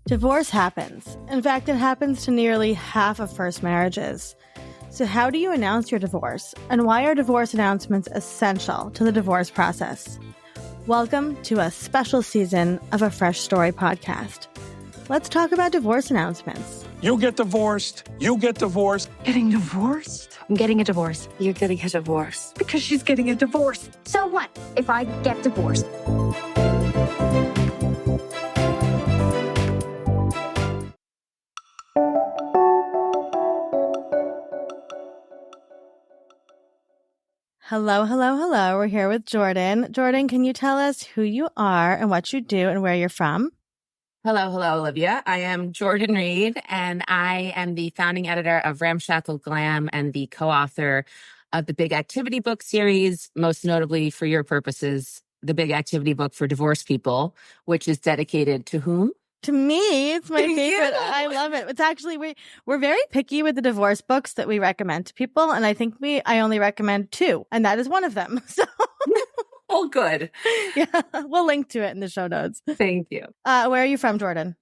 Divorce happens. In fact, it happens to nearly half of first marriages. So how do you announce your divorce? And why are divorce announcements essential to the divorce process? Welcome to a special season of a Fresh Story podcast. Let's talk about divorce announcements. You get divorced. You get divorced. Getting divorced? I'm getting a divorce. You're getting a divorce. Because she's getting a divorce. So what if I get divorced? Hello, hello, hello. We're here with Jordan. Jordan, can you tell us who you are and what you do and where you're from? Hello, Olivia. I am Jordan Reid, and I am the founding editor of Ramshackle Glam and the co-author of the Big Activity book series, most notably for your purposes, the Big Activity book for divorced people, which is dedicated to whom? To me, it's my favorite. I love it. It's actually, we're very picky with the divorce books that we recommend to people. And I think I only recommend 2, and that is one of them. So Oh, good. yeah, we'll link to it in the show notes. Thank you. Where are you from, Jordan?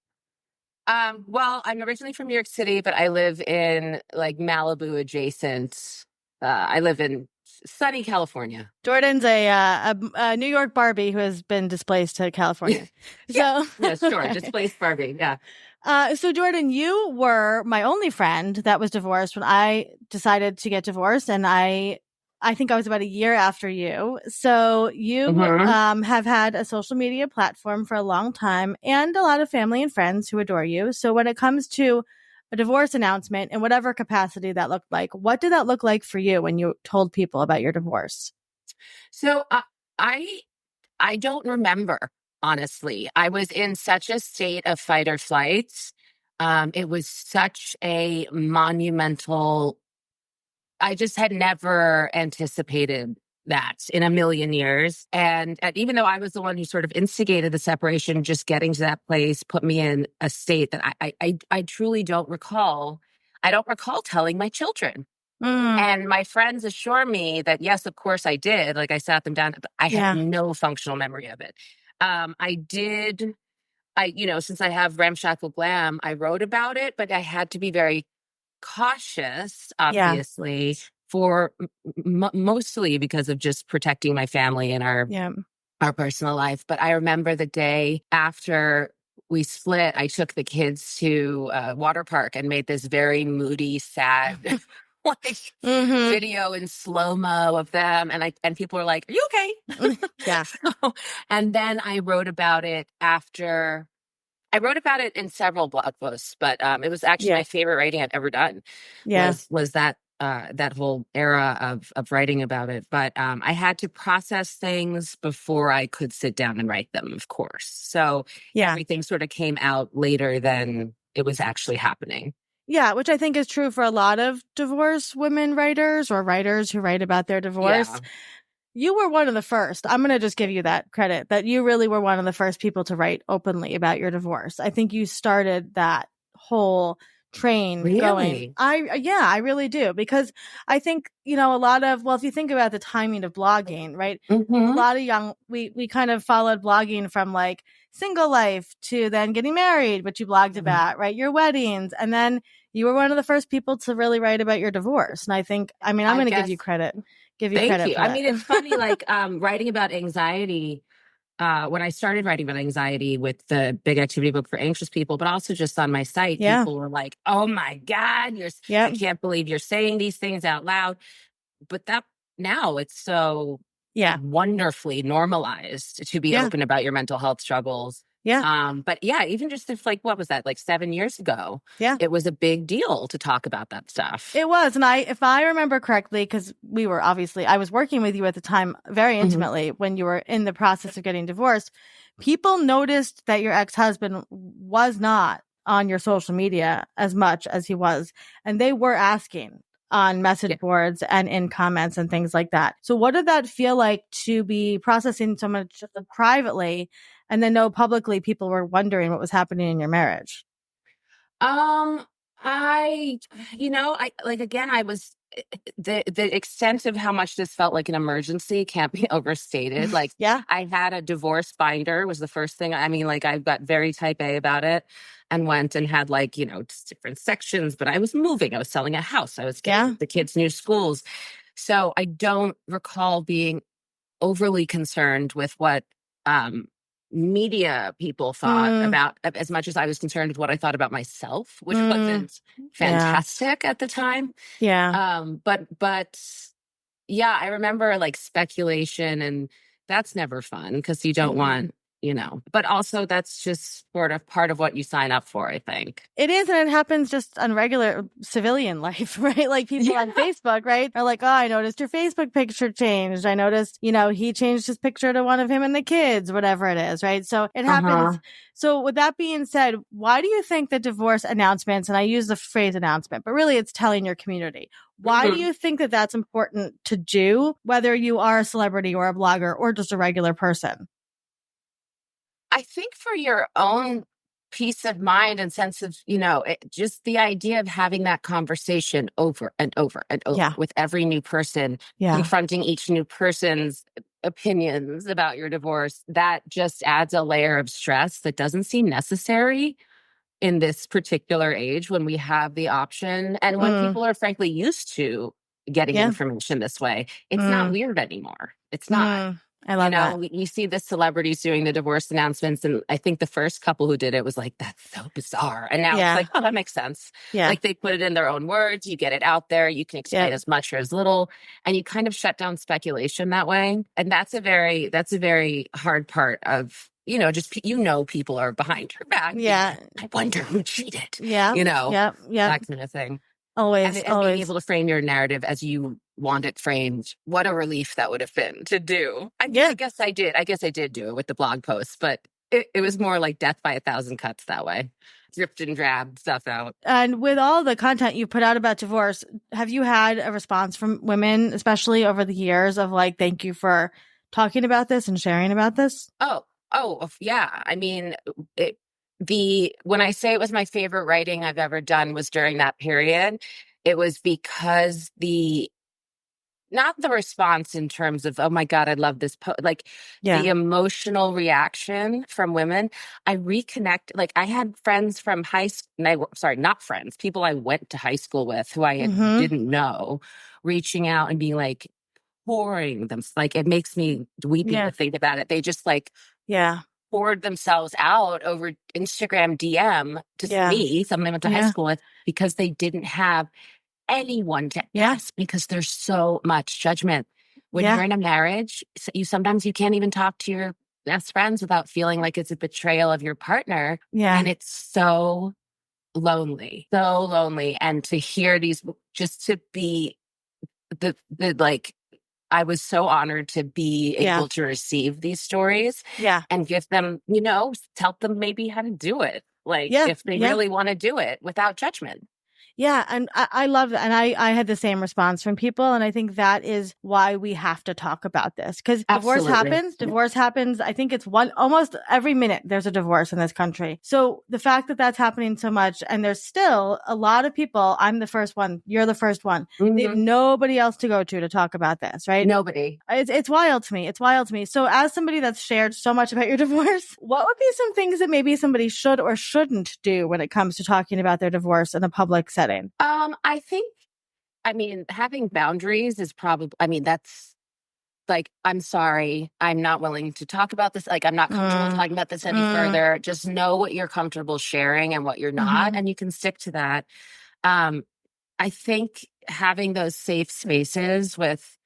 Well, I'm originally from New York City, but I live in like Malibu adjacent. I live in sunny California. Jordan's a New York Barbie who has been displaced to California. Yeah, sure. Displaced Barbie. Yeah. So Jordan, you were my only friend that was divorced when I decided to get divorced, and I think I was about a year after you. So you have had a social media platform for a long time and a lot of family and friends who adore you. So when it comes to a divorce announcement in whatever capacity that looked like, what did that look like for you when you told people about your divorce? So I don't remember, honestly. I was in such a state of fight or flight. It was such a monumental. I just had never anticipated that in a million years. And even though I was the one who sort of instigated the separation, just getting to that place put me in a state that I truly don't recall. I don't recall telling my children. And my friends assure me that, yes, of course I did. Like I sat them down, but I had no functional memory of it. Since I have Ramshackle Glam, I wrote about it, but I had to be very cautious, obviously, for mostly because of just protecting my family and our personal life. But I remember the day after we split, I took the kids to a water park and made this very moody, sad video in slow-mo of them. And people were like, "Are you okay?" Yeah. And then I wrote about it after. I wrote about it in several blog posts, but it was actually my favorite writing I've ever done. Was that whole era of writing about it. But I had to process things before I could sit down and write them, of course. So everything sort of came out later than it was actually happening. Yeah, which I think is true for a lot of divorced women writers or writers who write about their divorce. Yeah. You were one of the first. I'm going to just give you that credit that you really were one of the first people to write openly about your divorce. I think you started that whole train going. I really do, because I think, a lot of, if you think about the timing of blogging, right? A lot of we kind of followed blogging from like single life to then getting married, which you blogged about, right? Your weddings. And then you were one of the first people to really write about your divorce. And I think, I'm going to give you credit. Thank you. I mean, it's funny, like writing about anxiety. When I started writing about anxiety with the Big Activity book for anxious people, but also just on my site, people were like, "Oh my God, I can't believe you're saying these things out loud." But that now it's so wonderfully normalized to be open about your mental health struggles. But even just if what was that, like 7 years ago? It was a big deal to talk about that stuff. It was. And if I remember correctly, because I was working with you at the time very intimately when you were in the process of getting divorced, people noticed that your ex-husband was not on your social media as much as he was. And they were asking on message boards and in comments and things like that. So what did that feel like to be processing so much privately and then know publicly people were wondering what was happening in your marriage? I the extent of how much this felt like an emergency can't be overstated. Like, Yeah. I had a divorce binder was the first thing. I mean, like, I got very type A about it and went and had, like, just different sections, but I was moving. I was selling a house. I was getting the kids new schools. So I don't recall being overly concerned with what media people thought about, as much as I was concerned with what I thought about myself, which wasn't fantastic at the time. Yeah. But yeah, I remember, like, speculation, and that's never fun because you don't want, but also that's just sort of part of what you sign up for, I think. It is, and it happens just on regular civilian life, right? Like, people on Facebook, right, are like, oh, I noticed your Facebook picture changed. I noticed, he changed his picture to one of him and the kids, whatever it is, right? So it happens. So with that being said, why do you think that divorce announcements, and I use the phrase announcement, but really it's telling your community, why do you think that that's important to do, whether you are a celebrity or a blogger or just a regular person? I think for your own peace of mind and sense of, just the idea of having that conversation over and over and over with every new person, confronting each new person's opinions about your divorce, that just adds a layer of stress that doesn't seem necessary in this particular age when we have the option and when people are frankly used to getting information this way. It's not weird anymore. It's not. I love that. You see the celebrities doing the divorce announcements, and I think the first couple who did it was like, that's so bizarre. And now it's like, oh, that makes sense. Yeah. Like, they put it in their own words. You get it out there. You can explain as much or as little, and you kind of shut down speculation that way. And that's a very hard part of, just, people are behind your back. Yeah. I wonder who cheated. Yeah. That kind of thing. Always. And being able to frame your narrative as you want it framed. What a relief that would have been to do. I guess I did. I guess I did do it with the blog posts, but it was more like death by 1,000 cuts that way. Dripped and dragged stuff out. And with all the content you put out about divorce, have you had a response from women, especially over the years, of like, thank you for talking about this and sharing about this? Oh, yeah. I mean, when I say it was my favorite writing I've ever done was during that period, it was because not the response in terms of, oh my God, I love this the emotional reaction from women. I reconnect. Like, I had friends from high school, not friends, people I went to high school with who I didn't know, reaching out and being like, pouring them. Like, it makes me weepy to think about it. They just poured themselves out over Instagram DM to me, someone I went to high school with, because they didn't have anyone to ask, because there's so much judgment. When you're in a marriage, sometimes you can't even talk to your best friends without feeling like it's a betrayal of your partner. Yeah. And it's so lonely. And to hear these, just to be I was so honored to be able to receive these stories and give them, tell them maybe how to do it. If they really want to do it without judgment. Yeah. And I love that. And I had the same response from people. And I think that is why we have to talk about this. Because divorce happens. I think it's almost every minute there's a divorce in this country. So the fact that that's happening so much, and there's still a lot of people, I'm the first one, you're the first one. They have nobody else to go to talk about this, right? Nobody. It's wild to me. It's wild to me. So as somebody that's shared so much about your divorce, what would be some things that maybe somebody should or shouldn't do when it comes to talking about their divorce in a public setting? I think, having boundaries is probably, that's like, I'm sorry, I'm not willing to talk about this. Like, I'm not comfortable talking about this any further. Just know what you're comfortable sharing and what you're not, and you can stick to that. I think having those safe spaces with,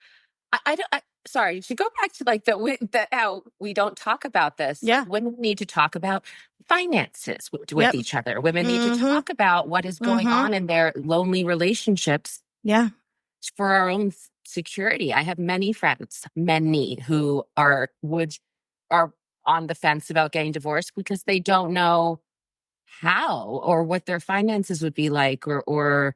sorry, to go back to how we don't talk about this. Yeah. Women need to talk about finances with each other. Women need to talk about what is going on in their lonely relationships. Yeah. For our own security. I have many friends, who are on the fence about getting divorced because they don't know how or what their finances would be like, or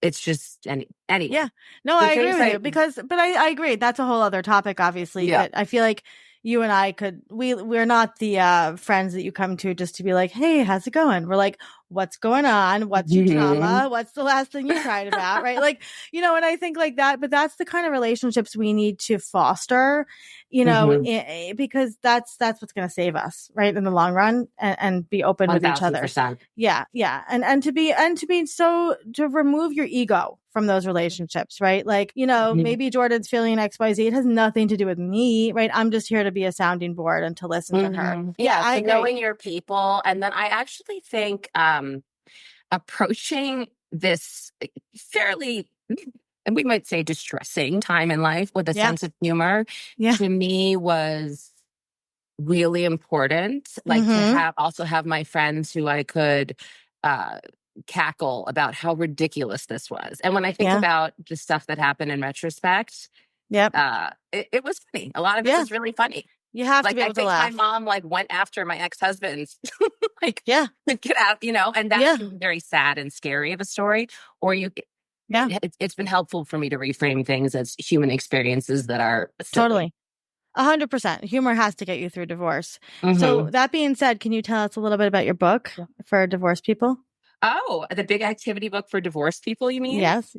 it's just any. Yeah. No, I agree with you but I agree. That's a whole other topic, obviously. Yeah. But I feel like, you and I we're not the friends that you come to just to be like, hey, how's it going? We're like, what's going on? What's your trauma? What's the last thing you cried about? Right? Like, and I think like that, but that's the kind of relationships we need to foster, because that's what's going to save us, right? In the long run, and be open with each other. 1000%. Yeah. Yeah. And to remove your ego from those relationships, right? Like, maybe Jordan's feeling XYZ. It has nothing to do with me, right? I'm just here to be a sounding board and to listen to her. Yeah. So knowing your people. And then I actually think, approaching this fairly, and we might say distressing time in life with a sense of humor, to me was really important. Like to have my friends who I could cackle about how ridiculous this was. And when I think about the stuff that happened in retrospect, it was funny. A lot of it was really funny. You have to be able to laugh. My mom went after my ex-husband's get out, and that's very sad and scary of a story. Or it's been helpful for me to reframe things as human experiences that are silly. Totally. 100%. Humor has to get you through divorce. So that being said, can you tell us a little bit about your book for divorced people? Oh, the big activity book for divorced people, you mean? Yes.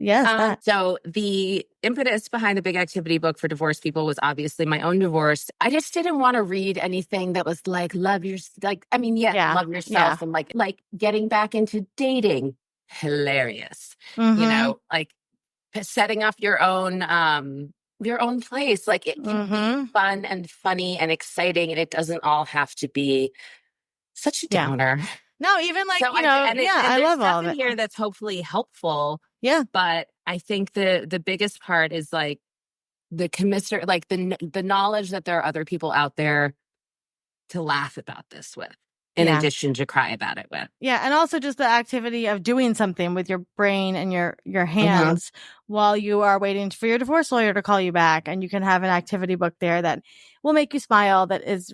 So the impetus behind the big activity book for divorced people was obviously my own divorce. I just didn't want to read anything that was like, love yourself. Love yourself and like getting back into dating. Hilarious. Like setting up your own place. Like it can be fun and funny and exciting, and it doesn't all have to be such a downer. No, even like, I love all of it. Here that's hopefully helpful. Yeah. But I think the biggest part is like the commiserate, like the knowledge that there are other people out there to laugh about this with, in addition to cry about it with. Yeah. And also just the activity of doing something with your brain and your hands while you are waiting for your divorce lawyer to call you back. And you can have an activity book there that will make you smile, that is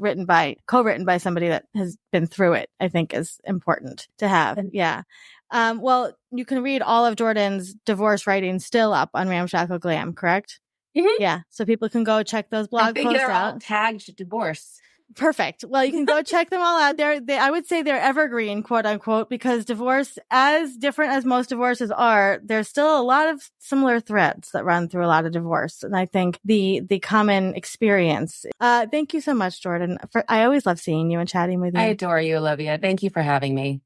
co-written by somebody that has been through it, I think is important to have. Yeah. Well, you can read all of Jordan's divorce writing still up on Ramshackle Glam, correct? Yeah. So people can go check those blog posts they're out. All tagged divorce. Perfect. Well, you can go check them all out. I would say they're evergreen, quote unquote, because divorce, as different as most divorces are, there's still a lot of similar threads that run through a lot of divorce. And I think the common experience. Thank you so much, Jordan. I always love seeing you and chatting with you. I adore you, Olivia. Thank you for having me.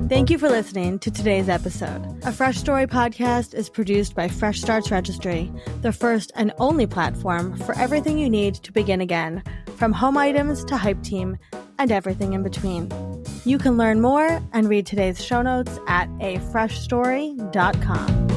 Thank you for listening to today's episode. A Fresh Story podcast is produced by Fresh Starts Registry, the first and only platform for everything you need to begin again, from home items to Hype Team and everything in between. You can learn more and read today's show notes at afreshstory.com.